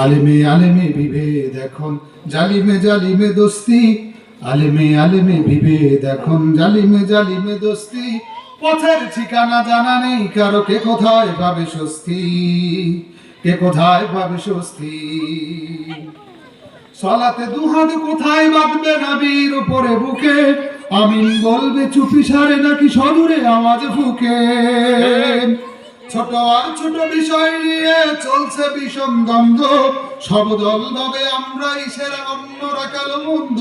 আলেমে আলেমে বিভেদ এখন, জালিমে জালিমে দোস্তি। আলেমে আলেমে বিভেদ এখন, জালিমে জালিমে দোস্তি। পথের ঠিকানা জানা নেই কারো, কে কোথায় পাবে স্বস্তি, কে কোথায় পাবে স্বস্তি। সলাতে দুহাত কোথায় বাঁধবে নাবির উপরে বুকে, আমিন বলবে চুপি সারে নাকি সদূরে আওয়াজ ফুকে। ছোট আর ছোট বিষয় নিয়ে চলছে ভীষণ দ্বন্দ্ব, সব দল ভাবে আমরাই সেরা অন্যরা কালো মন্দ।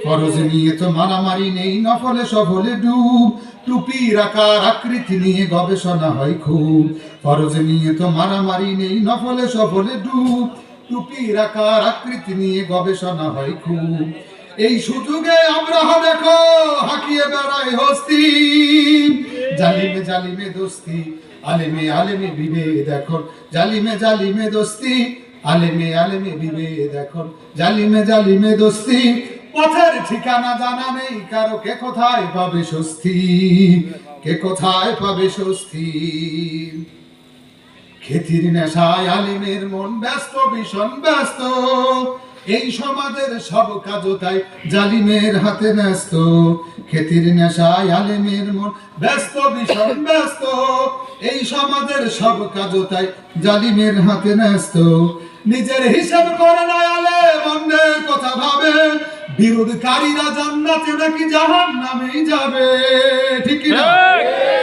ফরজ নিয়ে তো মারামারি নেই, নফলে সফলে ডুব। টুপির আকার আকৃতি নিয়ে গবেষণা হয় খুব। ফরজ নিয়ে তো মারামারি নেই, নফলে সফলে ডুব। টুপির আকার আকৃতি নিয়ে গবেষণা হয় খুব। এই সুযোগে আমরা দেখো হাকিয়ে বেড়ায় হস্তি। জালিমে জালিমে দোস্তি, আলেমে আলেমে বিভেদ এখন, জালিমে জালিমে দোস্তি। আলেমে আলেমে বিভেদ এখন, জালিমে জালিমে দোস্তি। পথের ঠিকানা জানা নেই কারো, কে কোথায় পাবে স্বস্তি, কে কোথায় পাবে স্বস্তি। খ্যাতির নেশায় আলেমের মন ব্যস্ত, ভীষণ ব্যস্ত। এই সমাজের সব কাজ তাই জালিমের হাতে ন্যস্ত। খ্যাতির নেশায় আলেমের মন ব্যস্ত, ভীষণ ব্যস্ত। এই সমাজের সব কাজ তাই জালিমের হাতে ন্যস্ত। নিজের হিসাব করে না আলেম, অন্যের কথা ভাবে। বিরোধকারীরা জান্নাতে নাকি জাহান্নামেই যাবে, ঠিক না?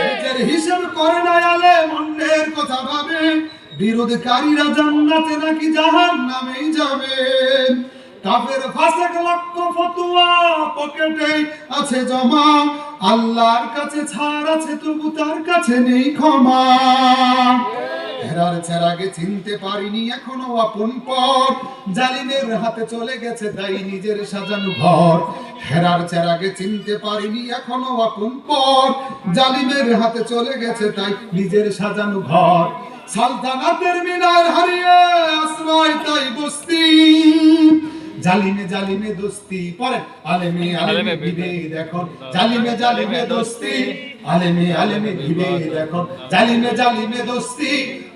নিজের হিসাব করে না আলেম, অন্যের কথা ভাবে। বিরোধকারীরা জান্নাতে নাকি জাহান্নামেই যাবে। কাফের ফাসেক লক্ষ ফতোয়া পকেটে আছে জমা। আল্লাহর কাছে ছাড় আছে, তবু তার কাছে নেই ক্ষমা। হেরার চেরাগে চিনতে পারিনি এখনো আপন পর, জালিমের হাতে চলে গেছে তাই নিজের সাজানো ঘর। হেরার চেরাগে চিনতে পারিনি এখনো আপন পর, জালিমের হাতে চলে গেছে তাই নিজের সাজানো ঘর। সালতানাতের মিনার হারিয়ে আশ্রয় তাই বস্তি। জালিমে জালিমে দোস্তি, পরে আলেমে আলেমে বিভেদ এখন, জালিমে জালিমে দোস্তি। আলেমে আলেমে বিভেদ এখন, জালিমে জালিমে দোস্তি।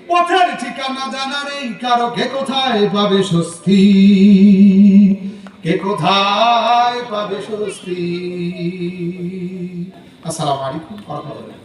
পথের ঠিকানা জানা নেই কারো, কে কোথায় পাবে স্বস্তি, কে কোথায় পাবে স্বস্তি। আসসালামু আলাইকুম ওয়া রাহমাতুল্লাহ।